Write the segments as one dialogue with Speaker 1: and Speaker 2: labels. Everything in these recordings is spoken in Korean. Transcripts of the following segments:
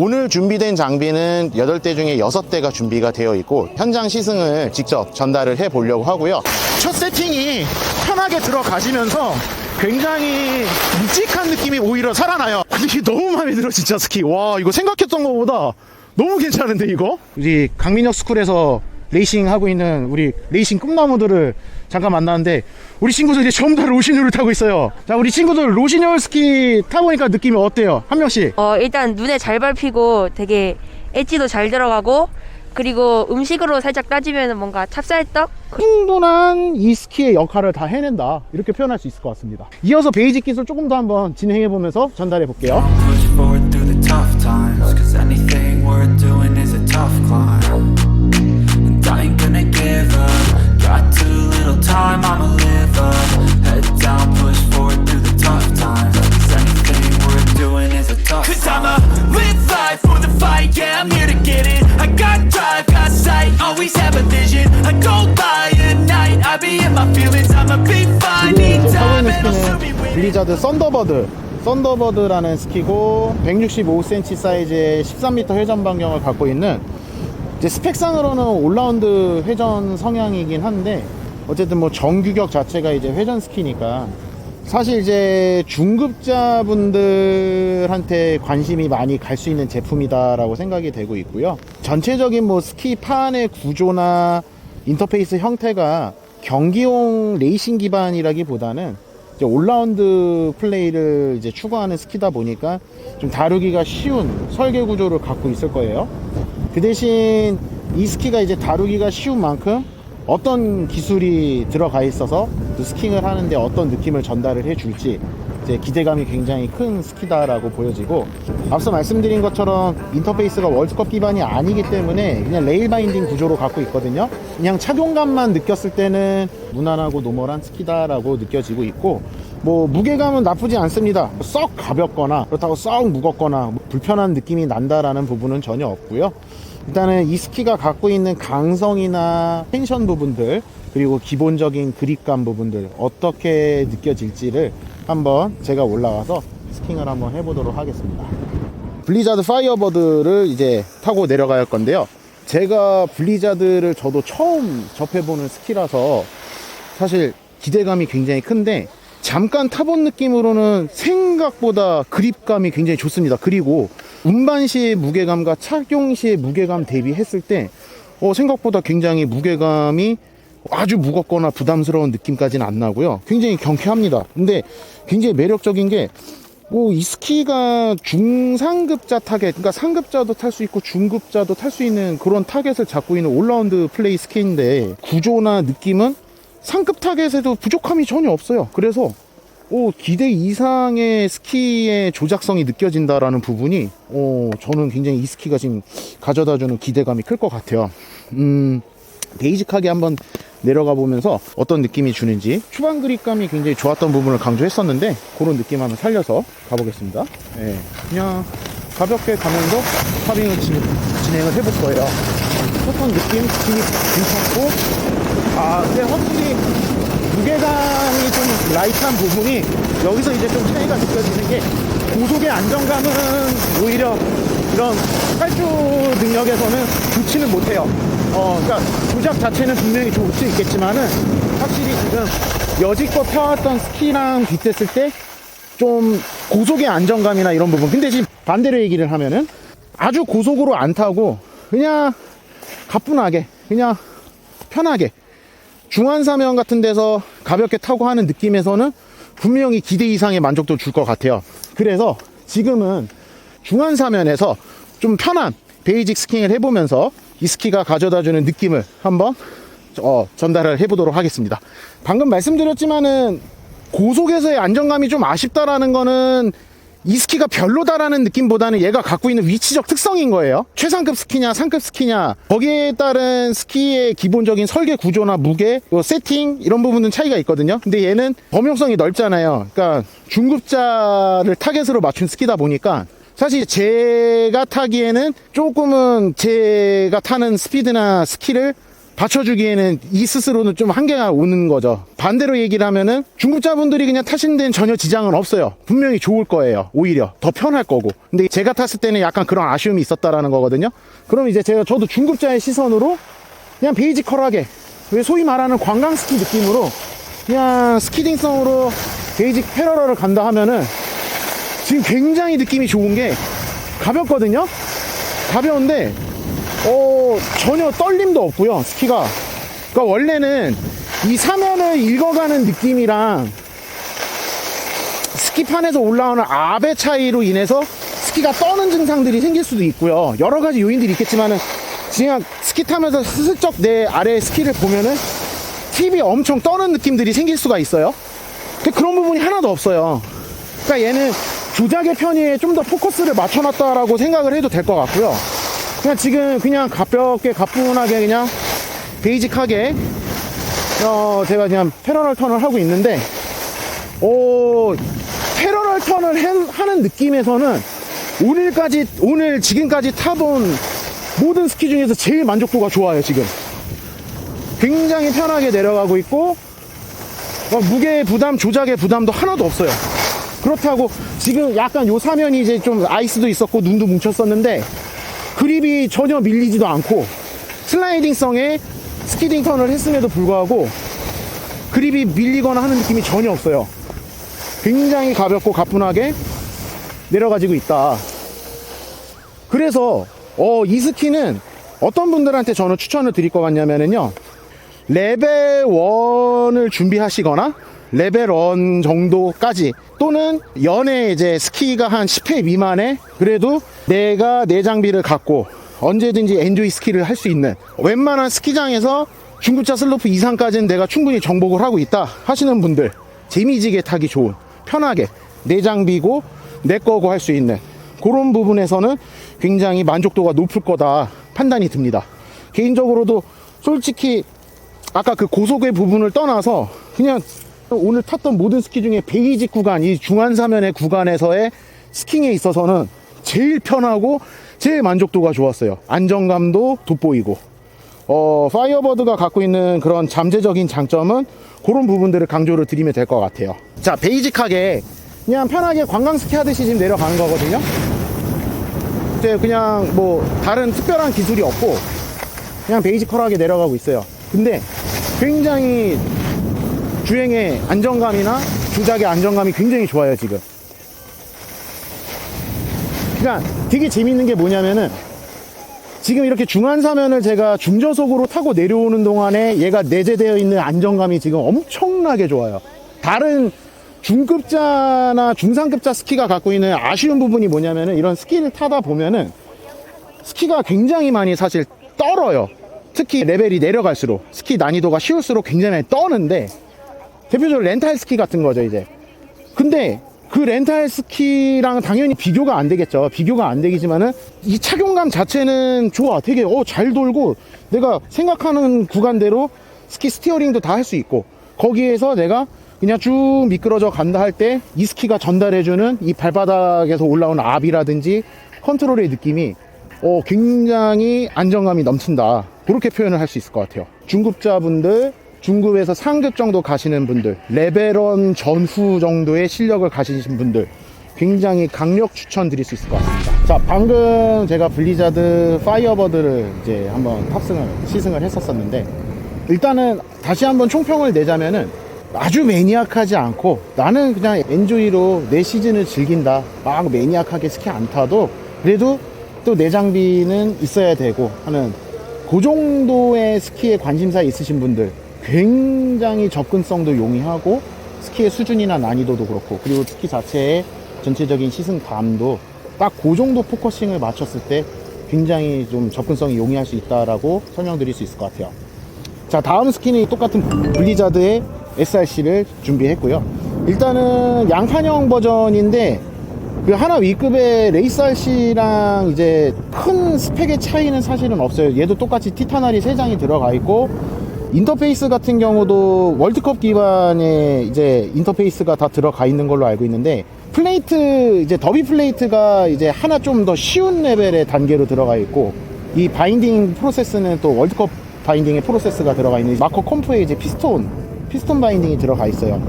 Speaker 1: 오늘 준비된 장비는 8대 중에 6대가 준비가 되어 있고 현장 시승을 직접 전달을 해 보려고 하고요. 첫 세팅이 편하게 들어가시면서 굉장히 묵직한 느낌이 오히려 살아나요. 이게 너무 마음에 들어 진짜 스키. 와, 이거 생각했던 것보다 너무 괜찮은데 이거? 우리 강민혁 스쿨에서 레이싱 하고 있는 우리 레이싱 꿈나무들을 잠깐 만났는데 우리 친구들이 전부 다 로시뉴를 타고 있어요. 자, 우리 친구들 로시뉴 스키 타보니까 느낌이 어때요? 한 명씩.
Speaker 2: 일단 눈에 잘 밟히고 되게 엣지도 잘 들어가고, 그리고 음식으로 살짝 따지면 뭔가 찹쌀떡?
Speaker 1: 충분한 이 스키의 역할을 다 해낸다, 이렇게 표현할 수 있을 것 같습니다. 이어서 베이직 기술 조금 더 한번 진행해보면서 전달해 볼게요.
Speaker 3: Push forward through the tough times, 'cause anything worth doing is a tough climb. And I ain't gonna give up. Got too little time, I'ma live up. Head down, push forward through the tough times, 'cause anything worth doing is a tough climb. 'Cause I'ma live life for the fight, yeah, I'm here to get it. I got drive, got sight, always have a vision. I go by at night, I be in my feelings, I'ma be fine. Need
Speaker 1: 지금 타고
Speaker 3: time
Speaker 1: 있는
Speaker 3: and I'll still be
Speaker 1: 스키는
Speaker 3: winning.
Speaker 1: 블리자드 썬더버드라는 스키고 165cm 사이즈의 13m 회전 반경을 갖고 있는, 이제 스펙상으로는 올라운드 회전 성향이긴 한데 어쨌든 뭐 정규격 자체가 이제 회전 스키니까 사실 이제 중급자분들한테 관심이 많이 갈 수 있는 제품이다라고 생각이 되고 있고요. 전체적인 뭐 스키판의 구조나 인터페이스 형태가 경기용 레이싱 기반이라기보다는 이제 올라운드 플레이를 이제 추구하는 스키다 보니까 좀 다루기가 쉬운 설계 구조를 갖고 있을 거예요. 그 대신 이 스키가 이제 다루기가 쉬운 만큼 어떤 기술이 들어가 있어서 그 스킹을 하는데 어떤 느낌을 전달을 해줄지 이제 기대감이 굉장히 큰 스키다라고 보여지고, 앞서 말씀드린 것처럼 인터페이스가 월드컵 기반이 아니기 때문에 그냥 레일 바인딩 구조로 갖고 있거든요. 그냥 착용감만 느꼈을 때는 무난하고 노멀한 스키다라고 느껴지고 있고, 뭐 무게감은 나쁘지 않습니다. 썩 가볍거나 그렇다고 썩 무겁거나 뭐 불편한 느낌이 난다라는 부분은 전혀 없고요. 일단은 이 스키가 갖고 있는 강성이나 텐션 부분들, 그리고 기본적인 그립감 부분들 어떻게 느껴질지를 한번 제가 올라가서 스킹을 한번 해보도록 하겠습니다. 블리자드 파이어버드를 이제 타고 내려갈 건데요. 제가 블리자드를 저도 처음 접해보는 스키라서 사실 기대감이 굉장히 큰데, 잠깐 타본 느낌으로는 생각보다 그립감이 굉장히 좋습니다. 그리고 운반 시의 무게감과 착용 시의 무게감 대비했을 때 생각보다 굉장히 무게감이 아주 무겁거나 부담스러운 느낌까지는 안 나고요. 굉장히 경쾌합니다. 근데 굉장히 매력적인 게 이 스키가 중상급자 타겟, 그러니까 상급자도 탈 수 있고 중급자도 탈 수 있는 그런 타겟을 잡고 있는 올라운드 플레이 스키인데, 구조나 느낌은 상급 타겟에도 부족함이 전혀 없어요. 그래서 기대 이상의 스키의 조작성이 느껴진다라는 부분이 저는 굉장히 이 스키가 지금 가져다주는 기대감이 클 것 같아요. 베이직하게 한번 내려가 보면서 어떤 느낌이 주는지, 초반 그립감이 굉장히 좋았던 부분을 강조했었는데 그런 느낌 한번 살려서 가보겠습니다. 네, 그냥 가볍게 가면서 파빙을 진행을 해볼 거예요. 어떤 느낌? 스킨이 괜찮고, 근데 확실히 무게감이 좀 라이트한 부분이 여기서 이제 좀 차이가 느껴지는 게, 고속의 안정감은 오히려 이런 활주 능력에서는 좋지는 못해요. 그러니까 조작 자체는 분명히 좋을 수 있겠지만은 확실히 지금 여지껏 타왔던 스키랑 비슷했을 때 좀 고속의 안정감이나 이런 부분, 근데 지금 반대로 얘기를 하면은 아주 고속으로 안 타고 그냥 가뿐하게 그냥 편하게 중환사면 같은 데서 가볍게 타고 하는 느낌에서는 분명히 기대 이상의 만족도를 줄 것 같아요. 그래서 지금은 중환사면에서 좀 편한 베이직 스킹을 해보면서 이 스키가 가져다주는 느낌을 한번 전달을 해보도록 하겠습니다. 방금 말씀드렸지만은 고속에서의 안정감이 좀 아쉽다라는 거는 이 스키가 별로다라는 느낌보다는 얘가 갖고 있는 위치적 특성인 거예요. 최상급 스키냐 상급 스키냐, 거기에 따른 스키의 기본적인 설계 구조나 무게, 세팅 이런 부분은 차이가 있거든요. 근데 얘는 범용성이 넓잖아요. 그러니까 중급자를 타겟으로 맞춘 스키다 보니까 사실 제가 타기에는 조금은 제가 타는 스피드나 스키를 받쳐주기에는 이 스스로는 좀 한계가 오는 거죠. 반대로 얘기를 하면은 중급자분들이 그냥 타시는 데는 전혀 지장은 없어요. 분명히 좋을 거예요. 오히려 더 편할 거고. 근데 제가 탔을 때는 약간 그런 아쉬움이 있었다라는 거거든요. 그럼 이제 저도 중급자의 시선으로 그냥 베이지컬하게, 왜 소위 말하는 관광 스키 느낌으로 그냥 스키딩성으로 베이직 패러러를 간다 하면은 지금 굉장히 느낌이 좋은 게 가볍거든요. 가벼운데 전혀 떨림도 없고요. 스키가, 그러니까 원래는 이 사면을 읽어가는 느낌이랑 스키판에서 올라오는 압의 차이로 인해서 스키가 떠는 증상들이 생길 수도 있고요. 여러 가지 요인들이 있겠지만은 그냥 스키 타면서 슬쩍 내 아래 스키를 보면은 팁이 엄청 떠는 느낌들이 생길 수가 있어요. 근데 그런 부분이 하나도 없어요. 그러니까 얘는 조작의 편의에 좀 더 포커스를 맞춰놨다라고 생각을 해도 될 것 같고요. 그냥 지금 그냥 가볍게 가뿐하게 그냥 베이직하게 제가 그냥 패러럴 턴을 하고 있는데 패러럴 턴을 하는 느낌에서는 오늘 지금까지 타본 모든 스키 중에서 제일 만족도가 좋아요. 지금 굉장히 편하게 내려가고 있고 무게 부담, 조작의 부담도 하나도 없어요. 그렇다고 지금 약간 요 사면이 이제 좀 아이스도 있었고 눈도 뭉쳤었는데 그립이 전혀 밀리지도 않고 슬라이딩성에 스키딩 턴을 했음에도 불구하고 그립이 밀리거나 하는 느낌이 전혀 없어요. 굉장히 가볍고 가뿐하게 내려가지고 있다. 그래서 이 스키는 어떤 분들한테 저는 추천을 드릴 것 같냐면요, 레벨 1을 준비하시거나 레벨 1 정도까지, 또는 연애 이제 스키가 한 10회 미만에 그래도 내가 내 장비를 갖고 언제든지 엔조이 스키를 할 수 있는, 웬만한 스키장에서 중급자 슬로프 이상까지는 내가 충분히 정복을 하고 있다 하시는 분들, 재미지게 타기 좋은, 편하게 내 장비고 내 거고 할 수 있는 그런 부분에서는 굉장히 만족도가 높을 거다 판단이 듭니다. 개인적으로도 솔직히 아까 그 고속의 부분을 떠나서 그냥 오늘 탔던 모든 스키 중에 베이직 구간, 이 중안사면의 구간에서의 스킹에 있어서는 제일 편하고 제일 만족도가 좋았어요. 안정감도 돋보이고 파이어버드가 갖고 있는 그런 잠재적인 장점은 그런 부분들을 강조를 드리면 될 것 같아요. 자, 베이직하게 그냥 편하게 관광 스키 하듯이 지금 내려가는 거거든요. 이제 그냥 뭐 다른 특별한 기술이 없고 그냥 베이지컬하게 내려가고 있어요. 근데 굉장히 주행의 안정감이나 조작의 안정감이 굉장히 좋아요. 지금 그러니까 되게 재밌는 게 뭐냐면은 지금 이렇게 중안사면을 제가 중저속으로 타고 내려오는 동안에 얘가 내재되어 있는 안정감이 지금 엄청나게 좋아요. 다른 중급자나 중상급자 스키가 갖고 있는 아쉬운 부분이 뭐냐면은, 이런 스키를 타다 보면은 스키가 굉장히 많이 사실 떨어요. 특히 레벨이 내려갈수록 스키 난이도가 쉬울수록 굉장히 많이 떠는데, 대표적으로 렌탈 스키 같은 거죠 이제. 근데 그 렌탈 스키랑 당연히 비교가 안 되겠죠. 비교가 안 되겠지만은 이 착용감 자체는 좋아. 되게 잘 돌고 내가 생각하는 구간대로 스키 스티어링도 다 할 수 있고, 거기에서 내가 그냥 쭉 미끄러져 간다 할 때 이 스키가 전달해주는 이 발바닥에서 올라오는 압이라든지 컨트롤의 느낌이 굉장히 안정감이 넘친다, 그렇게 표현을 할 수 있을 것 같아요. 중급자분들, 중급에서 상급 정도 가시는 분들, 레벨 1 전후 정도의 실력을 가지신 분들 굉장히 강력 추천드릴 수 있을 것 같습니다. 자, 방금 제가 블리자드 파이어버드를 이제 한번 시승을 했었는데, 일단은 다시 한번 총평을 내자면은 아주 매니악하지 않고 나는 그냥 엔조이로 내 시즌을 즐긴다, 막 매니악하게 스키 안 타도 그래도 또 내 장비는 있어야 되고 하는 그 정도의 스키에 관심사 있으신 분들, 굉장히 접근성도 용이하고 스키의 수준이나 난이도도 그렇고, 그리고 스키 자체의 전체적인 시승감도 딱 그 정도 포커싱을 맞췄을 때 굉장히 좀 접근성이 용이할 수 있다라고 설명드릴 수 있을 것 같아요. 자, 다음 스키는 똑같은 블리자드의 SRC를 준비했고요. 일단은 양판형 버전인데 그 하나 위급의 레이스 RC랑 이제 큰 스펙의 차이는 사실은 없어요. 얘도 똑같이 티타날이 3장이 들어가 있고, 인터페이스 같은 경우도 월드컵 기반의 이제 인터페이스가 다 들어가 있는 걸로 알고 있는데, 플레이트, 이제 더비 플레이트가 이제 하나 좀 더 쉬운 레벨의 단계로 들어가 있고, 이 바인딩 프로세스는 또 월드컵 바인딩의 프로세스가 들어가 있는 마커 컴프에 이제 피스톤 바인딩이 들어가 있어요.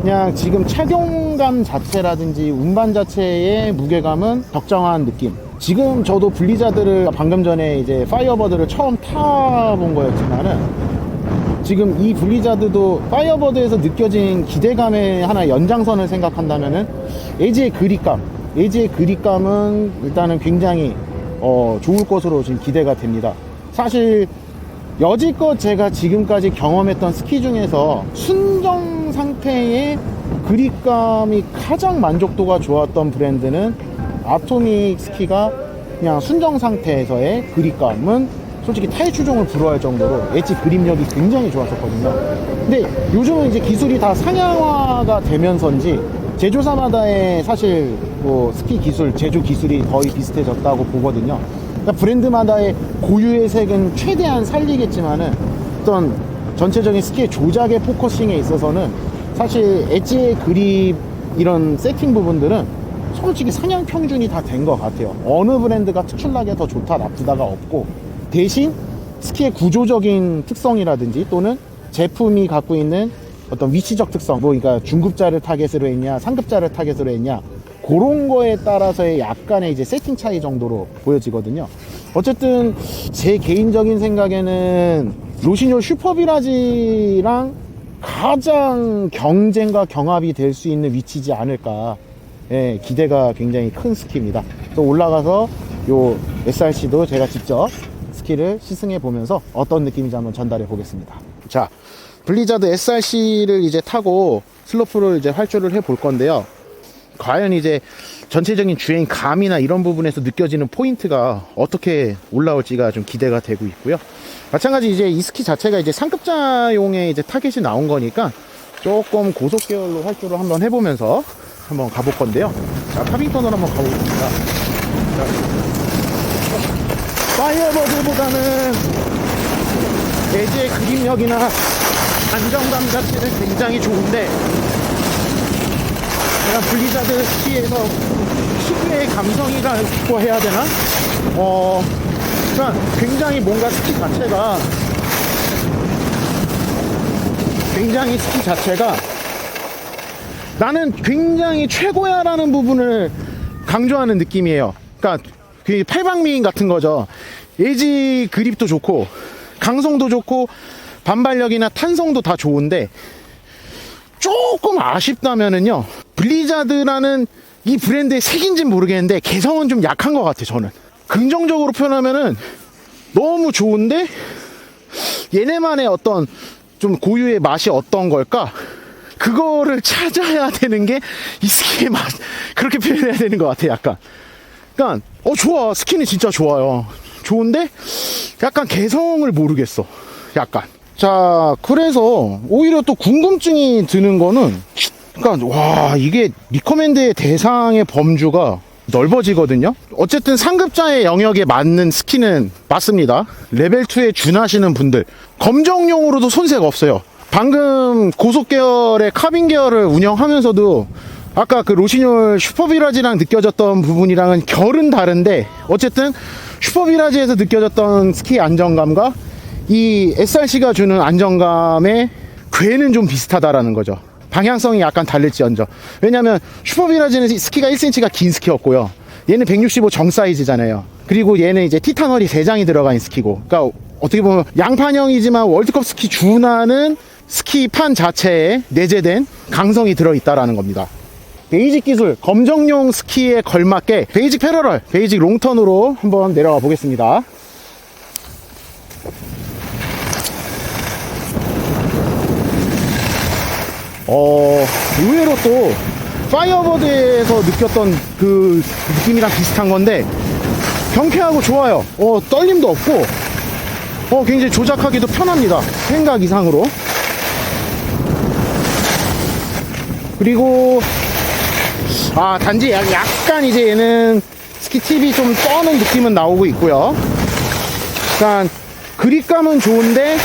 Speaker 1: 그냥 지금 착용감 자체라든지 운반 자체의 무게감은 적정한 느낌. 지금 저도 블리자드를 방금 전에 이제 파이어버드를 처음 타본 거였지만은 지금 이 블리자드도 파이어버드에서 느껴진 기대감의 하나 연장선을 생각한다면은 에지의 그립감은 일단은 굉장히 좋을 것으로 지금 기대가 됩니다. 사실 여지껏 제가 지금까지 경험했던 스키 중에서 순정 상태의 그립감이 가장 만족도가 좋았던 브랜드는 아토믹 스키가 그냥 순정 상태에서의 그립감은 솔직히 타이 추종을 불허할 정도로 엣지 그립력이 굉장히 좋았었거든요. 근데 요즘은 이제 기술이 다 상향화가 되면서인지 제조사마다의 사실 뭐 스키 기술, 제조 기술이 거의 비슷해졌다고 보거든요. 그러니까 브랜드마다의 고유의 색은 최대한 살리겠지만은 어떤 전체적인 스키의 조작의 포커싱에 있어서는 사실 엣지의 그립 이런 세팅 부분들은 솔직히 상향 평준이 다 된 것 같아요. 어느 브랜드가 특출나게 더 좋다 나쁘다가 없고, 대신 스키의 구조적인 특성이라든지 또는 제품이 갖고 있는 어떤 위치적 특성, 뭐 그러니까 중급자를 타겟으로 했냐 상급자를 타겟으로 했냐 그런 거에 따라서의 약간의 이제 세팅 차이 정도로 보여지거든요. 어쨌든 제 개인적인 생각에는 로시뇰 슈퍼비라지랑 가장 경쟁과 경합이 될 수 있는 위치지 않을까. 예, 기대가 굉장히 큰 스키입니다. 또 올라가서 요 SRC도 제가 직접 스키를 시승해 보면서 어떤 느낌인지 한번 전달해 보겠습니다. 자, 블리자드 SRC를 이제 타고 슬로프를 이제 활주를 해 볼 건데요. 과연 이제 전체적인 주행 감이나 이런 부분에서 느껴지는 포인트가 어떻게 올라올지가 좀 기대가 되고 있고요. 마찬가지 이제 이 스키 자체가 이제 상급자용의 이제 타겟이 나온 거니까 조금 고속 계열로 활주를 한번 해보면서 한번 가볼 건데요. 자, 카빙턴으로 한번 가보겠습니다. 자, 파이어버드보다는 에지의 그립력이나 안정감 자체는 굉장히 좋은데, 그냥 블리자드 스키에서 특유의 감성이라고 해야 되나? 그러니까 굉장히 뭔가 스키 자체가 나는 굉장히 최고야 라는 부분을 강조하는 느낌이에요. 그러니까 그 팔방미인 같은 거죠. 에지 그립도 좋고 강성도 좋고 반발력이나 탄성도 다 좋은데, 조금 아쉽다면은요, 블리자드라는 이 브랜드의 색인지는 모르겠는데 개성은 좀 약한 것 같아요. 저는 긍정적으로 표현하면은 너무 좋은데 얘네만의 어떤 좀 고유의 맛이 어떤 걸까, 그거를 찾아야 되는 게 이 스키의 맛, 그렇게 표현해야 되는 것 같아요. 약간 그러니까 좋아, 스키는 진짜 좋아요. 좋은데 약간 개성을 모르겠어. 약간. 자, 그래서 오히려 또 궁금증이 드는 거는, 그러니까 와, 이게 리커멘드의 대상의 범주가 넓어지거든요. 어쨌든 상급자의 영역에 맞는 스키는 맞습니다. 레벨 2에 준하시는 분들, 검정용으로도 손색 없어요. 방금 고속 계열의 카빈 계열을 운영하면서도 아까 그 로시뇰 슈퍼비라지랑 느껴졌던 부분이랑은 결은 다른데, 어쨌든 슈퍼비라지에서 느껴졌던 스키 안정감과 이 SRC가 주는 안정감의 궤는 좀 비슷하다라는 거죠. 방향성이 약간 다를지언정. 왜냐면 슈퍼비라지는 스키가 1cm가 긴 스키였고요, 얘는 165 정 사이즈잖아요. 그리고 얘는 이제 티타널이 3장이 들어가 있는 스키고, 그러니까 어떻게 보면 양판형이지만 월드컵 스키 준하는 스키판 자체에 내재된 강성이 들어있다라는 겁니다. 베이직 기술, 검정용 스키에 걸맞게 베이직 패러럴, 베이직 롱턴으로 한번 내려가 보겠습니다. 의외로 또 파이어버드에서 느꼈던 그 느낌이랑 비슷한 건데 경쾌하고 좋아요. 떨림도 없고 굉장히 조작하기도 편합니다. 생각 이상으로. 그리고 단지 약간 이제 얘는 스키 팁이 좀 떠는 느낌은 나오고 있고요. 그러니까 그립감은 좋은데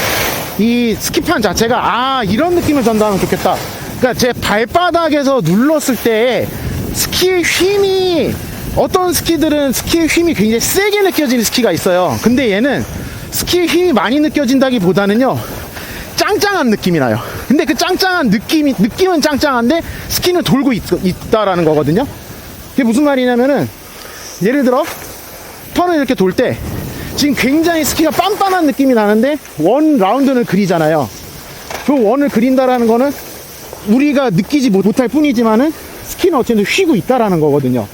Speaker 1: 이 스키판 자체가 이런 느낌을 전달하면 좋겠다. 그러니까 제 발바닥에서 눌렀을 때 스키의 힘이, 어떤 스키들은 스키의 힘이 굉장히 세게 느껴지는 스키가 있어요. 근데 얘는 스키의 힘이 많이 느껴진다기보다는요, 짱짱한 느낌이 나요. 근데 그 짱짱한 느낌은 짱짱한데 스키는 돌고 있다라는 거거든요. 그게 무슨 말이냐면은, 예를 들어 턴을 이렇게 돌 때 지금 굉장히 스키가 빤빤한 느낌이 나는데 원 라운드를 그리잖아요. 그 원을 그린다라는 거는 우리가 느끼지 못할 뿐이지만은 스키는 어쨌든 휘고 있다라는 거거든요.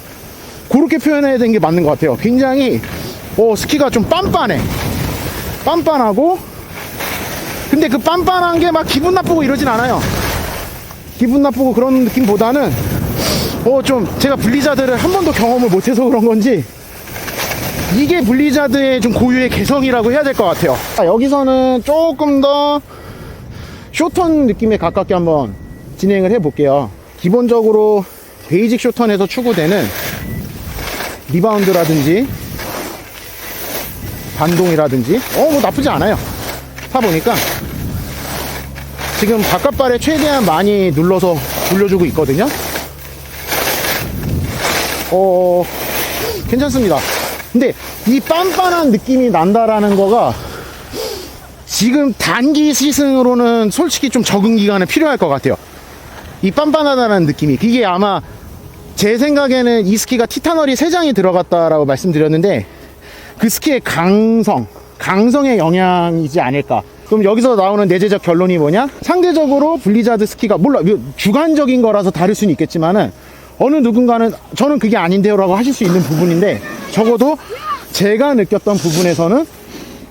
Speaker 1: 그렇게 표현해야 되는 게 맞는 것 같아요. 굉장히 스키가 좀 빤빤하고, 근데 그 빤빤한 게 막 기분 나쁘고 이러진 않아요. 기분 나쁘고 그런 느낌보다는 좀 제가 블리자드를 한 번도 경험을 못해서 그런 건지 이게 블리자드의 좀 고유의 개성이라고 해야 될 것 같아요. 여기서는 조금 더 쇼턴 느낌에 가깝게 한번 진행을 해 볼게요. 기본적으로 베이직 쇼턴에서 추구되는 리바운드라든지 반동이라든지 뭐 나쁘지 않아요. 타보니까 지금 바깥발에 최대한 많이 눌러서 돌려주고 있거든요. 괜찮습니다. 근데 이 빤빤한 느낌이 난다라는 거가 지금 단기 시승으로는 솔직히 좀 적응 기간이 필요할 것 같아요. 이 빤빤하다는 느낌이, 이게 아마 제 생각에는 이 스키가 티타널이 3장이 들어갔다라고 말씀드렸는데 그 스키의 강성의 영향이지 않을까. 그럼 여기서 나오는 내재적 결론이 뭐냐? 상대적으로 블리자드 스키가, 몰라, 주관적인 거라서 다를 수는 있겠지만은 어느 누군가는 저는 그게 아닌데요 라고 하실 수 있는 부분인데, 적어도 제가 느꼈던 부분에서는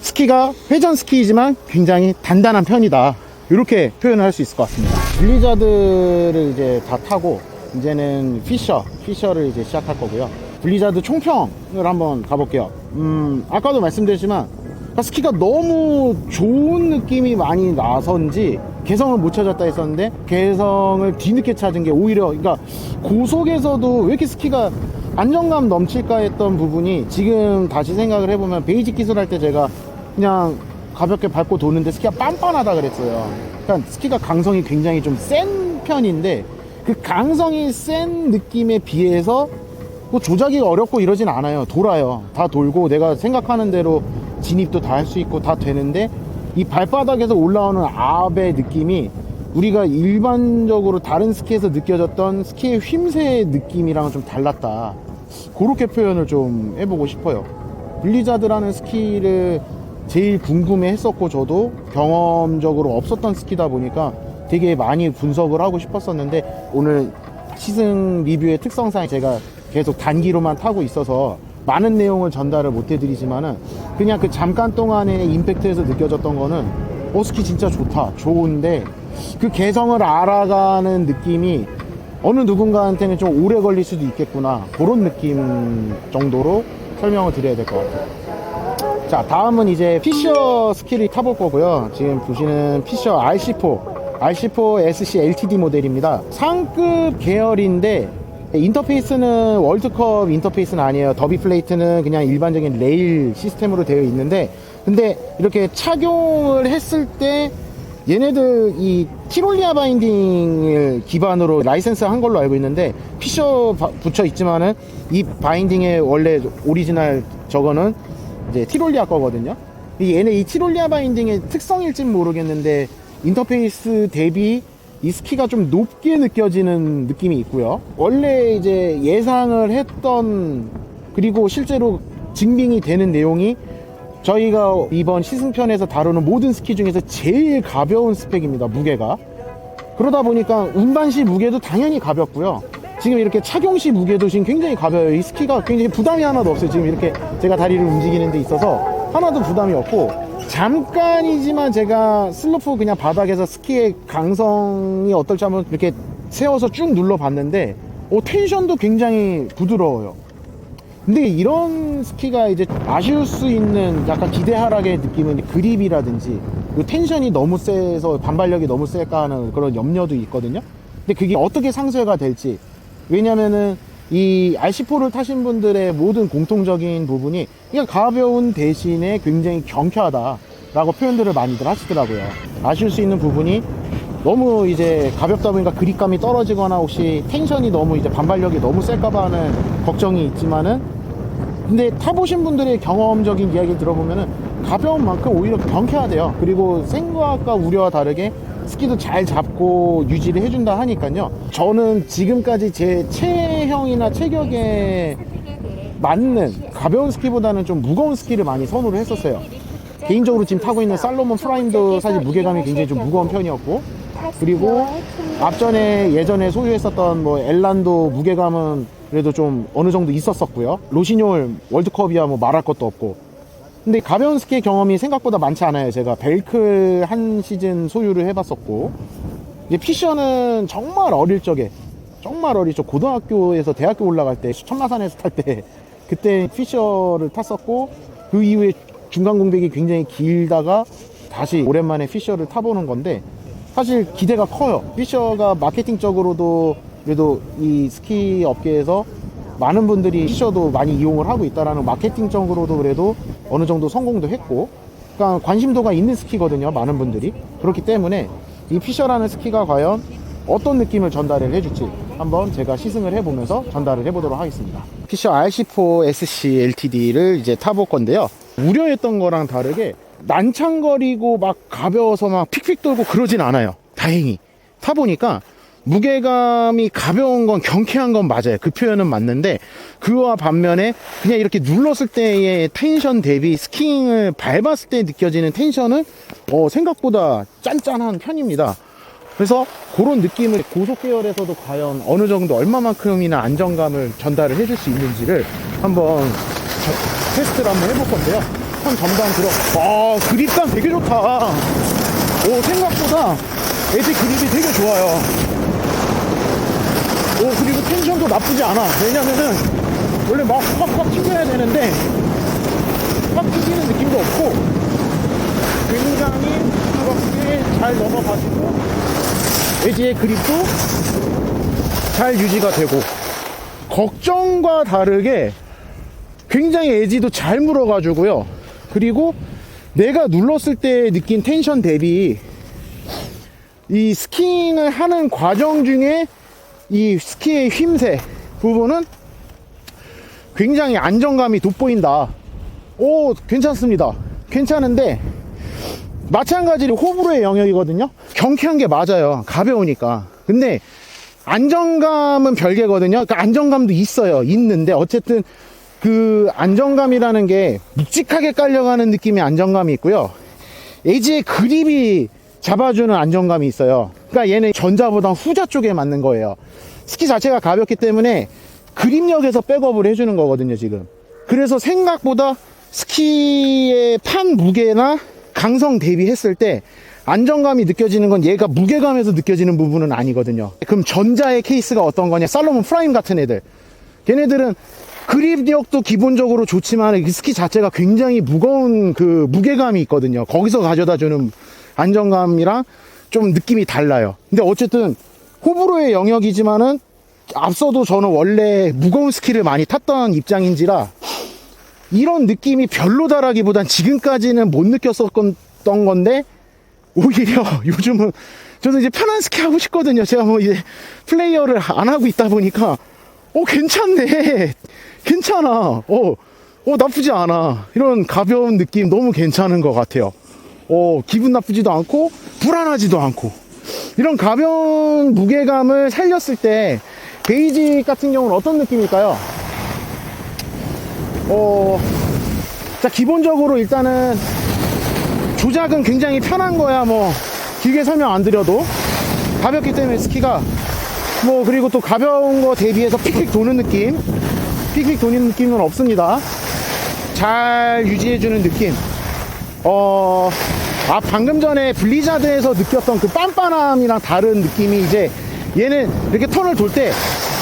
Speaker 1: 스키가 회전 스키이지만 굉장히 단단한 편이다, 이렇게 표현을 할 수 있을 것 같습니다. 블리자드를 이제 다 타고 이제는 피셔를 이제 시작할 거고요. 블리자드 총평을 한번 가볼게요. 아까도 말씀드렸지만 스키가 너무 좋은 느낌이 많이 나서인지 개성을 못 찾았다 했었는데, 개성을 뒤늦게 찾은 게 오히려, 그러니까 고속에서도 왜 이렇게 스키가 안정감 넘칠까 했던 부분이, 지금 다시 생각을 해보면 베이직 기술 할 때 제가 그냥 가볍게 밟고 도는데 스키가 빤빤하다 그랬어요. 그러니까 스키가 강성이 굉장히 좀 센 편인데, 그 강성이 센 느낌에 비해서 뭐 조작이 어렵고 이러진 않아요. 돌아요. 다 돌고 내가 생각하는 대로 진입도 다 할 수 있고 다 되는데, 이 발바닥에서 올라오는 압의 느낌이 우리가 일반적으로 다른 스키에서 느껴졌던 스키의 휨새 느낌이랑은 좀 달랐다, 그렇게 표현을 좀 해보고 싶어요. 블리자드라는 스키를 제일 궁금해 했었고, 저도 경험적으로 없었던 스키다 보니까 되게 많이 분석을 하고 싶었었는데, 오늘 시승 리뷰의 특성상 제가 계속 단기로만 타고 있어서 많은 내용을 전달을 못 해드리지만은, 그냥 그 잠깐 동안의 임팩트에서 느껴졌던 거는 스키 진짜 좋다, 좋은데 그 개성을 알아가는 느낌이 어느 누군가한테는 좀 오래 걸릴 수도 있겠구나, 그런 느낌 정도로 설명을 드려야 될 것 같아요. 자, 다음은 이제 피셔 스키를 타볼 거고요. 지금 보시는 피셔 RC4 SC LTD 모델입니다. 상급 계열인데 인터페이스는 월드컵 인터페이스는 아니에요. 더비 플레이트는 그냥 일반적인 레일 시스템으로 되어 있는데, 근데 이렇게 착용을 했을 때 얘네들 이 티롤리아 바인딩을 기반으로 라이센스 한 걸로 알고 있는데, 피셔 붙여 있지만은 이 바인딩의 원래 오리지널 저거는 이제 티롤리아 거거든요. 얘네 이 티롤리아 바인딩의 특성일진 모르겠는데 인터페이스 대비 이 스키가 좀 높게 느껴지는 느낌이 있고요. 원래 이제 예상을 했던, 그리고 실제로 증빙이 되는 내용이 저희가 이번 시승편에서 다루는 모든 스키 중에서 제일 가벼운 스펙입니다, 무게가. 그러다 보니까 운반 시 무게도 당연히 가볍고요. 지금 이렇게 착용 시 무게도 지금 굉장히 가벼워요. 이 스키가 굉장히 부담이 하나도 없어요. 지금 이렇게 제가 다리를 움직이는 데 있어서 하나도 부담이 없고, 잠깐이지만 제가 슬로프 그냥 바닥에서 스키의 강성이 어떨지 한번 이렇게 세워서 쭉 눌러봤는데 텐션도 굉장히 부드러워요. 근데 이런 스키가 이제 아쉬울 수 있는 약간 기대 하락의 느낌은 그립이라든지 텐션이 너무 세서 반발력이 너무 셀까 하는 그런 염려도 있거든요. 근데 그게 어떻게 상쇄가 될지, 왜냐면은 이 RC4를 타신 분들의 모든 공통적인 부분이 그냥 가벼운 대신에 굉장히 경쾌하다 라고 표현들을 많이들 하시더라고요. 아쉬울 수 있는 부분이 너무 이제 가볍다 보니까 그립감이 떨어지거나 혹시 텐션이 너무 이제 반발력이 너무 셀까봐 하는 걱정이 있지만은, 근데 타보신 분들의 경험적인 이야기를 들어보면은 가벼운 만큼 오히려 경쾌하대요. 그리고 생각과 우려와 다르게 스키도 잘 잡고 유지를 해준다 하니까요. 저는 지금까지 제 체형이나 체격에 맞는 가벼운 스키보다는 좀 무거운 스키를 많이 선호를 했었어요. 개인적으로 지금 타고 있는 살로몬 프라임도 사실 무게감이 굉장히 좀 무거운 편이었고, 그리고 앞전에 예전에 소유했었던 뭐 엘란도 무게감은 그래도 좀 어느 정도 있었었고요. 로시뇰 월드컵이야 뭐 말할 것도 없고. 근데 가벼운 스키 경험이 생각보다 많지 않아요. 제가 벨클 한 시즌 소유를 해봤었고, 이제 피셔는 정말 어릴 적에, 정말 어릴 적 고등학교에서 대학교 올라갈 때 천마산에서 탈 때 그때 피셔를 탔었고, 그 이후에 중간 공백이 굉장히 길다가 다시 오랜만에 피셔를 타보는 건데, 사실 기대가 커요. 피셔가 마케팅적으로도 그래도 이 스키 업계에서 많은 분들이 피셔도 많이 이용을 하고 있다라는 마케팅적으로도 그래도 어느 정도 성공도 했고, 그러니까 관심도가 있는 스키거든요, 많은 분들이. 그렇기 때문에 이 피셔라는 스키가 과연 어떤 느낌을 전달을 해줄지 한번 제가 시승을 해보면서 전달을 해보도록 하겠습니다. 피셔 RC4 SC LTD를 이제 타볼 건데요. 우려했던 거랑 다르게 난창거리고 막 가벼워서 막 픽픽 돌고 그러진 않아요. 다행히 타보니까 무게감이 가벼운 건 경쾌한 건 맞아요. 그 표현은 맞는데, 그와 반면에 그냥 이렇게 눌렀을 때의 텐션 대비 스키잉을 밟았을 때 느껴지는 텐션은 생각보다 짠짠한 편입니다. 그래서 그런 느낌을 고속 계열에서도 과연 어느 정도 얼마만큼이나 안정감을 전달을 해줄 수 있는지를 한번 테스트를 한번 해볼 건데요. 한 전방 들어. 그립감 되게 좋다. 생각보다 엣지 그립이 되게 좋아요. 그리고 텐션도 나쁘지 않아. 왜냐면은 원래 막 확 튕겨야 되는데 확 튕기는 느낌도 없고 굉장히 부드럽게 잘 넘어가지고 엣지의 그립도 잘 유지가 되고, 걱정과 다르게 굉장히 엣지도 잘 물어가지고요. 그리고 내가 눌렀을 때 느낀 텐션 대비 이 스키잉을 하는 과정 중에 이 스키의 휨새 부분은 굉장히 안정감이 돋보인다. 괜찮습니다. 괜찮은데 마찬가지로 호불호의 영역이거든요. 경쾌한 게 맞아요. 가벼우니까. 근데 안정감은 별개거든요. 그러니까 안정감도 있어요. 있는데 어쨌든 그 안정감이라는 게 묵직하게 깔려가는 느낌의 안정감이 있고요. 엣지의 그립이 잡아주는 안정감이 있어요. 그러니까 얘는 전자보다 후자 쪽에 맞는 거예요. 스키 자체가 가볍기 때문에 그립력에서 백업을 해주는 거거든요, 지금. 그래서 생각보다 스키의 판 무게나 강성 대비했을 때 안정감이 느껴지는 건 얘가 무게감에서 느껴지는 부분은 아니거든요. 그럼 전자의 케이스가 어떤 거냐? 살로몬 프라임 같은 애들. 걔네들은 그립력도 기본적으로 좋지만 스키 자체가 굉장히 무거운 그 무게감이 있거든요. 거기서 가져다 주는 안정감이랑 좀 느낌이 달라요. 근데 어쨌든 호불호의 영역이지만은 앞서도 저는 원래 무거운 스키를 많이 탔던 입장인지라 이런 느낌이 별로다라기보단 지금까지는 못 느꼈었던 건데, 오히려 요즘은 저는 이제 편한 스키 하고 싶거든요. 제가 뭐 이제 플레이어를 안 하고 있다 보니까 괜찮네, 괜찮아, 나쁘지 않아. 이런 가벼운 느낌 너무 괜찮은 것 같아요. 기분 나쁘지도 않고 불안하지도 않고, 이런 가벼운 무게감을 살렸을 때 베이직 같은 경우는 어떤 느낌일까요? 자, 기본적으로 일단은 조작은 굉장히 편한 거야. 뭐 길게 설명 안 드려도 가볍기 때문에 스키가 그리고 또 가벼운 거 대비해서 픽픽 도는 느낌은 없습니다. 잘 유지해주는 느낌. 방금 전에 블리자드에서 느꼈던 그 빤빤함이랑 다른 느낌이, 이제 얘는 이렇게 턴을 돌 때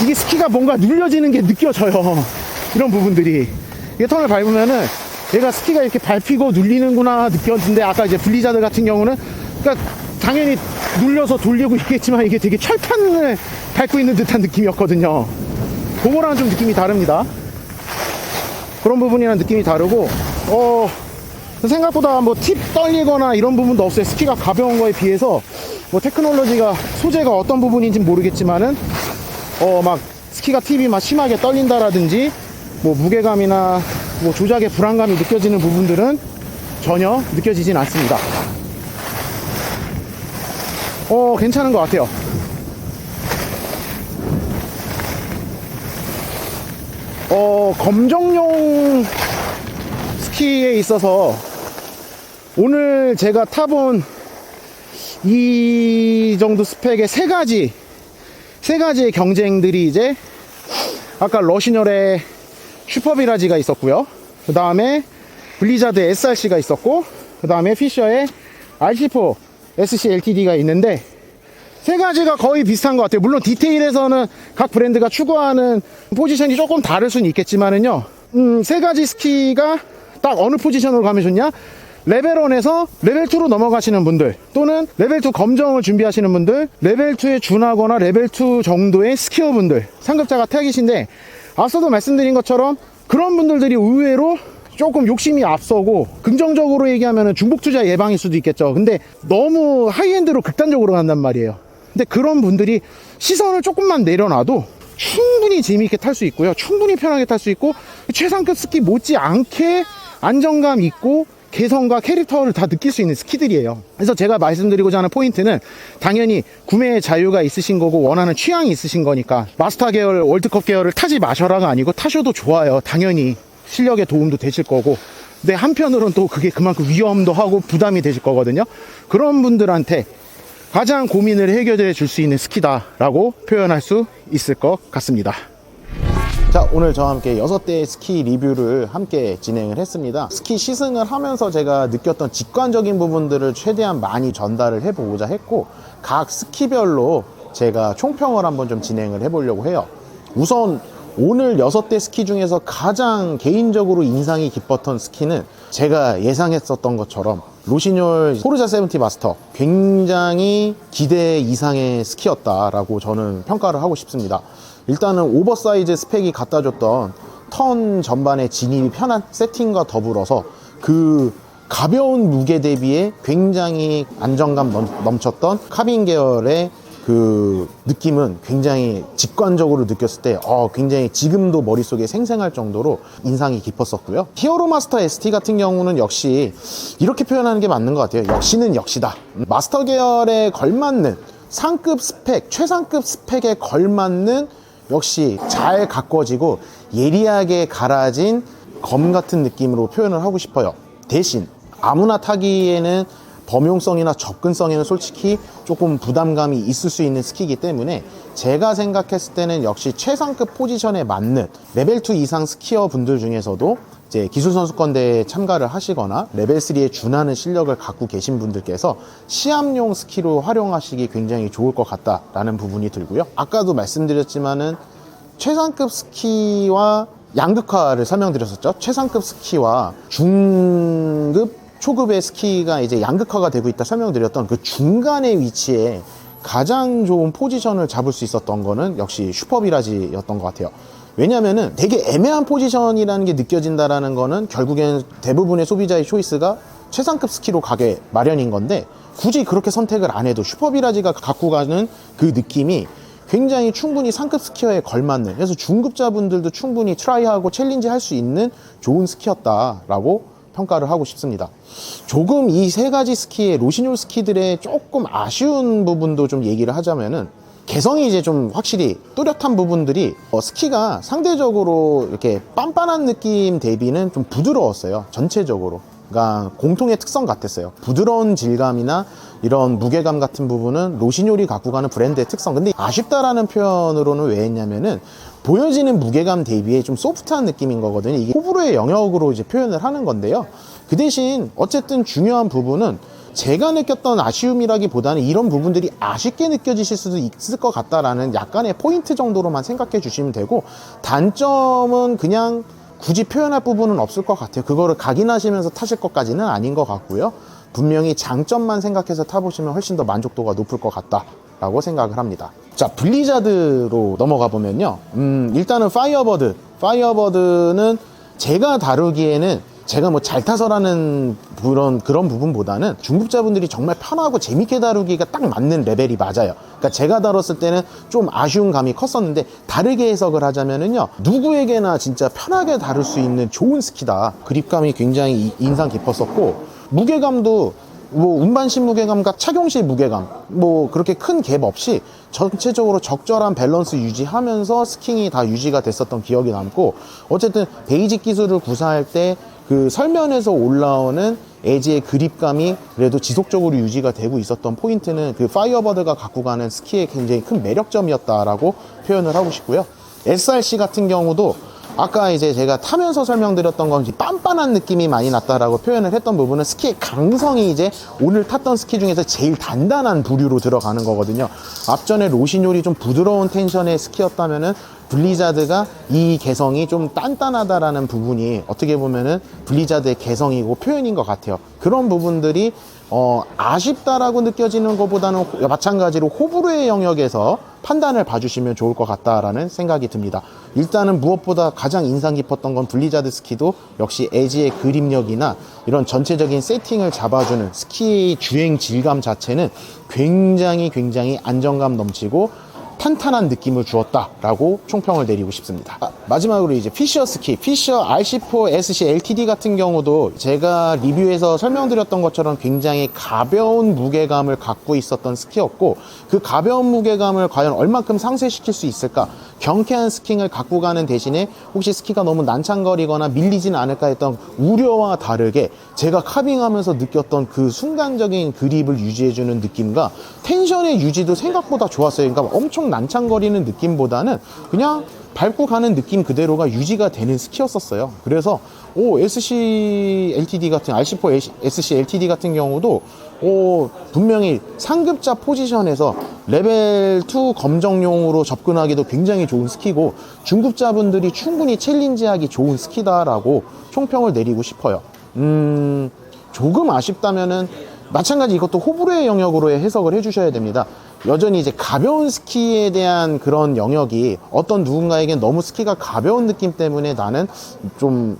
Speaker 1: 이게 스키가 뭔가 눌려지는 게 느껴져요. 이런 부분들이, 이게 턴을 밟으면은 얘가 스키가 이렇게 밟히고 눌리는구나 느꼈는데, 아까 이제 블리자드 같은 경우는 그러니까 당연히 눌려서 돌리고 있겠지만 이게 되게 철판을 밟고 있는 듯한 느낌이었거든요. 그거랑 좀 느낌이 다릅니다. 그런 부분이랑 느낌이 다르고, 생각보다 팁 떨리거나 이런 부분도 없어요. 스키가 가벼운 거에 비해서 테크놀로지가, 소재가 어떤 부분인지 모르겠지만은 막 스키가 팁이 막 심하게 떨린다라든지 뭐 무게감이나 뭐 조작의 불안감이 느껴지는 부분들은 전혀 느껴지진 않습니다. 괜찮은 것 같아요. 검정용 스키에 있어서 오늘 제가 타본 이 정도 스펙의 세 가지의 경쟁들이 이제 아까 러시뇰의 슈퍼비라지가 있었고요. 그 다음에 블리자드 SRC가 있었고, 그 다음에 피셔의 RC4 SC LTD가 있는데, 세 가지가 거의 비슷한 것 같아요. 물론 디테일에서는 각 브랜드가 추구하는 포지션이 조금 다를 수는 있겠지만은요, 세 가지 스키가 딱 어느 포지션으로 가면 좋냐? 레벨 1에서 레벨 2로 넘어가시는 분들, 또는 레벨 2 검정을 준비하시는 분들, 레벨 2에 준하거나 레벨 2 정도의 스키어 분들, 상급자가 타깃인데, 앞서도 말씀드린 것처럼 그런 분들이 의외로 조금 욕심이 앞서고, 긍정적으로 얘기하면 중복 투자 예방일 수도 있겠죠. 근데 너무 하이엔드로 극단적으로 간단 말이에요. 근데 그런 분들이 시선을 조금만 내려놔도 충분히 재미있게 탈 수 있고요, 충분히 편하게 탈 수 있고, 최상급 스키 못지않게 안정감 있고 개성과 캐릭터를 다 느낄 수 있는 스키들이에요. 그래서 제가 말씀드리고자 하는 포인트는 당연히 구매의 자유가 있으신 거고 원하는 취향이 있으신 거니까 마스터 계열, 월드컵 계열을 타지 마셔라가 아니고 타셔도 좋아요. 당연히 실력에 도움도 되실 거고, 근데 한편으로는 또 그게 그만큼 위험도 하고 부담이 되실 거거든요. 그런 분들한테 가장 고민을 해결해 줄 수 있는 스키다라고 표현할 수 있을 것 같습니다. 자, 오늘 저와 함께 6대의 스키 리뷰를 함께 진행을 했습니다. 스키 시승을 하면서 제가 느꼈던 직관적인 부분들을 최대한 많이 전달을 해보고자 했고, 각 스키별로 제가 총평을 한번 좀 진행을 해보려고 해요. 우선 오늘 6대 스키 중에서 가장 개인적으로 인상이 깊었던 스키는 제가 예상했었던 것처럼 로시뇰 포르자 70 마스터, 굉장히 기대 이상의 스키였다라고 저는 평가를 하고 싶습니다. 일단은 오버사이즈 스펙이 갖다줬던 턴 전반의 진입이 편한 세팅과 더불어서 그 가벼운 무게 대비에 굉장히 안정감 넘쳤던 카빈 계열의 그 느낌은 굉장히 직관적으로 느꼈을 때 굉장히 지금도 머릿속에 생생할 정도로 인상이 깊었었고요. 히어로 마스터 ST 같은 경우는 역시 이렇게 표현하는 게 맞는 것 같아요. 역시는 역시다. 마스터 계열에 걸맞는 상급 스펙, 최상급 스펙에 걸맞는 역시 잘 가꿔지고 예리하게 갈아진 검 같은 느낌으로 표현을 하고 싶어요. 대신 아무나 타기에는 범용성이나 접근성에는 솔직히 조금 부담감이 있을 수 있는 스키이기 때문에 제가 생각했을 때는 역시 최상급 포지션에 맞는 레벨 2 이상 스키어 분들 중에서도 이제 기술선수권대회에 참가를 하시거나 레벨 3에 준하는 실력을 갖고 계신 분들께서 시합용 스키로 활용하시기 굉장히 좋을 것 같다라는 부분이 들고요. 아까도 말씀드렸지만은 최상급 스키와 양극화를 설명드렸었죠. 최상급 스키와 중급, 초급의 스키가 이제 양극화가 되고 있다 설명드렸던 그 중간의 위치에 가장 좋은 포지션을 잡을 수 있었던 거는 역시 슈퍼비라지였던 것 같아요. 왜냐면은 되게 애매한 포지션이라는 게 느껴진다라는 거는 결국엔 대부분의 소비자의 초이스가 최상급 스키로 가게 마련인 건데, 굳이 그렇게 선택을 안 해도 슈퍼비라지가 갖고 가는 그 느낌이 굉장히 충분히 상급 스키어에 걸맞는, 그래서 중급자분들도 충분히 트라이하고 챌린지 할 수 있는 좋은 스키였다라고 평가를 하고 싶습니다. 조금 이 세 가지 스키의 로시뇰 스키들의 조금 아쉬운 부분도 좀 얘기를 하자면은, 개성이 이제 좀 확실히 또렷한 부분들이 스키가 상대적으로 이렇게 빤빤한 느낌 대비는 좀 부드러웠어요. 전체적으로. 그러니까 공통의 특성 같았어요. 부드러운 질감이나 이런 무게감 같은 부분은 로시뇰이 갖고 가는 브랜드의 특성. 근데 아쉽다라는 표현으로는 왜 했냐면은 보여지는 무게감 대비에 좀 소프트한 느낌인 거거든요. 이게 호불호의 영역으로 이제 표현을 하는 건데요. 그 대신 어쨌든 중요한 부분은 제가 느꼈던 아쉬움이라기보다는 이런 부분들이 아쉽게 느껴지실 수도 있을 것 같다라는 약간의 포인트 정도로만 생각해 주시면 되고, 단점은 그냥 굳이 표현할 부분은 없을 것 같아요. 그거를 각인하시면서 타실 것까지는 아닌 것 같고요. 분명히 장점만 생각해서 타보시면 훨씬 더 만족도가 높을 것 같다라고 생각을 합니다. 자, 블리자드로 넘어가 보면요. 일단은 파이어버드는 제가 다루기에는 제가 뭐 잘 타서라는 그런 부분보다는 중급자분들이 정말 편하고 재밌게 다루기가 딱 맞는 레벨이 맞아요. 그러니까 제가 다뤘을 때는 좀 아쉬운 감이 컸었는데, 다르게 해석을 하자면은요, 누구에게나 진짜 편하게 다룰 수 있는 좋은 스키다. 그립감이 굉장히 인상 깊었었고, 무게감도 뭐 운반시 무게감과 착용시 무게감 뭐 그렇게 큰 갭 없이 전체적으로 적절한 밸런스 유지하면서 스킹이 다 유지가 됐었던 기억이 남고, 어쨌든 베이직 기술을 구사할 때 그 설면에서 올라오는 에지의 그립감이 그래도 지속적으로 유지가 되고 있었던 포인트는 그 파이어버드가 갖고 가는 스키의 굉장히 큰 매력점이었다라고 표현을 하고 싶고요. SRC 같은 경우도 아까 이제 제가 타면서 설명드렸던 건 빤빤한 느낌이 많이 났다라고 표현을 했던 부분은 스키의 강성이 이제 오늘 탔던 스키 중에서 제일 단단한 부류로 들어가는 거거든요. 앞전에 로시뇰이 좀 부드러운 텐션의 스키였다면은 블리자드가 이 개성이 좀 단단하다라는 부분이 어떻게 보면은 블리자드의 개성이고 표현인 것 같아요. 그런 부분들이 아쉽다라고 느껴지는 것보다는 마찬가지로 호불호의 영역에서 판단을 봐주시면 좋을 것 같다라는 생각이 듭니다. 일단은 무엇보다 가장 인상 깊었던 건 블리자드 스키도 역시 에지의 그립력이나 이런 전체적인 세팅을 잡아주는 스키의 주행 질감 자체는 굉장히 안정감 넘치고 탄탄한 느낌을 주었다라고 총평을 내리고 싶습니다. 마지막으로 이제 피셔 스키, 피셔 RC4 SC LTD 같은 경우도 제가 리뷰에서 설명드렸던 것처럼 굉장히 가벼운 무게감을 갖고 있었던 스키였고, 그 가벼운 무게감을 과연 얼만큼 상쇄시킬 수 있을까, 경쾌한 스킹을 갖고 가는 대신에 혹시 스키가 너무 난창거리거나 밀리진 않을까 했던 우려와 다르게 제가 카빙하면서 느꼈던 그 순간적인 그립을 유지해주는 느낌과 텐션의 유지도 생각보다 좋았어요. 그러니까 엄청 난창거리는 느낌보다는 그냥 밟고 가는 느낌 그대로가 유지가 되는 스키였었어요. 그래서 SC LTD 같은 RC4 SC LTD 같은 경우도 분명히 상급자 포지션에서 레벨 2 검정용으로 접근하기도 굉장히 좋은 스키고, 중급자분들이 충분히 챌린지하기 좋은 스키다라고 총평을 내리고 싶어요. 조금 아쉽다면은 마찬가지 이것도 호불호의 영역으로 해석을 해주셔야 됩니다. 여전히 이제 가벼운 스키에 대한 그런 영역이 어떤 누군가에겐 너무 스키가 가벼운 느낌 때문에 나는 좀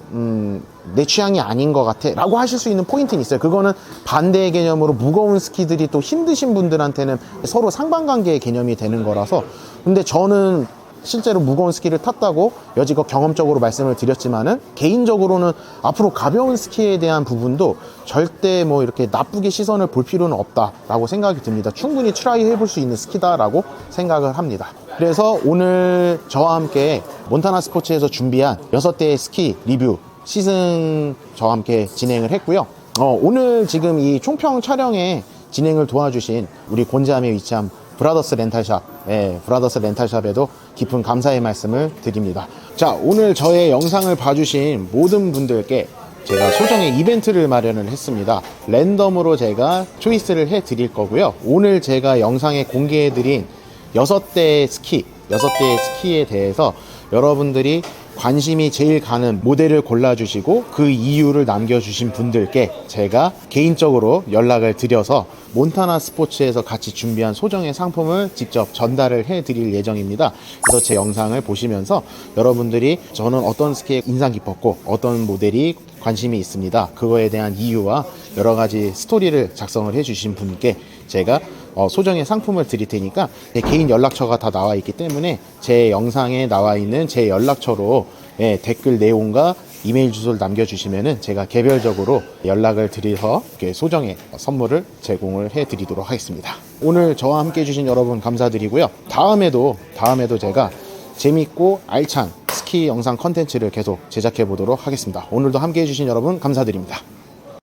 Speaker 1: 내 취향이 아닌 것 같아 라고 하실 수 있는 포인트는 있어요. 그거는 반대의 개념으로 무거운 스키들이 또 힘드신 분들한테는 서로 상반관계의 개념이 되는 거라서. 근데 저는 실제로 무거운 스키를 탔다고 여지껏 경험적으로 말씀을 드렸지만은, 개인적으로는 앞으로 가벼운 스키에 대한 부분도 절대 뭐 이렇게 나쁘게 시선을 볼 필요는 없다라고 생각이 듭니다. 충분히 트라이 해볼 수 있는 스키다라고 생각을 합니다. 그래서 오늘 저와 함께 몬타나 스포츠에서 준비한 6대의 스키 리뷰 시승 저와 함께 진행을 했고요. 오늘 지금 이 총평 촬영에 진행을 도와주신 우리 곤지암에 위치한 브라더스 렌탈샵, 브라더스 렌탈샵에도 깊은 감사의 말씀을 드립니다. 자, 오늘 저의 영상을 봐주신 모든 분들께 제가 소정의 이벤트를 마련을 했습니다. 랜덤으로 제가 초이스를 해 드릴 거고요. 오늘 제가 영상에 공개해 드린 6대의 스키에 대해서 여러분들이 관심이 제일 가는 모델을 골라주시고 그 이유를 남겨주신 분들께 제가 개인적으로 연락을 드려서 몬타나 스포츠에서 같이 준비한 소정의 상품을 직접 전달을 해드릴 예정입니다. 그래서 제 영상을 보시면서 여러분들이 저는 어떤 스키에 인상 깊었고 어떤 모델이 관심이 있습니다, 그거에 대한 이유와 여러 가지 스토리를 작성을 해주신 분께 제가 소정의 상품을 드릴 테니까 제 개인 연락처가 다 나와 있기 때문에 제 영상에 나와 있는 제 연락처로 댓글 내용과 이메일 주소를 남겨주시면은 제가 개별적으로 연락을 드려서 소정의 선물을 제공을 해드리도록 하겠습니다. 오늘 저와 함께 해주신 여러분 감사드리고요. 다음에도 제가 재밌고 알찬 스키 영상 컨텐츠를 계속 제작해 보도록 하겠습니다. 오늘도 함께 해주신 여러분 감사드립니다.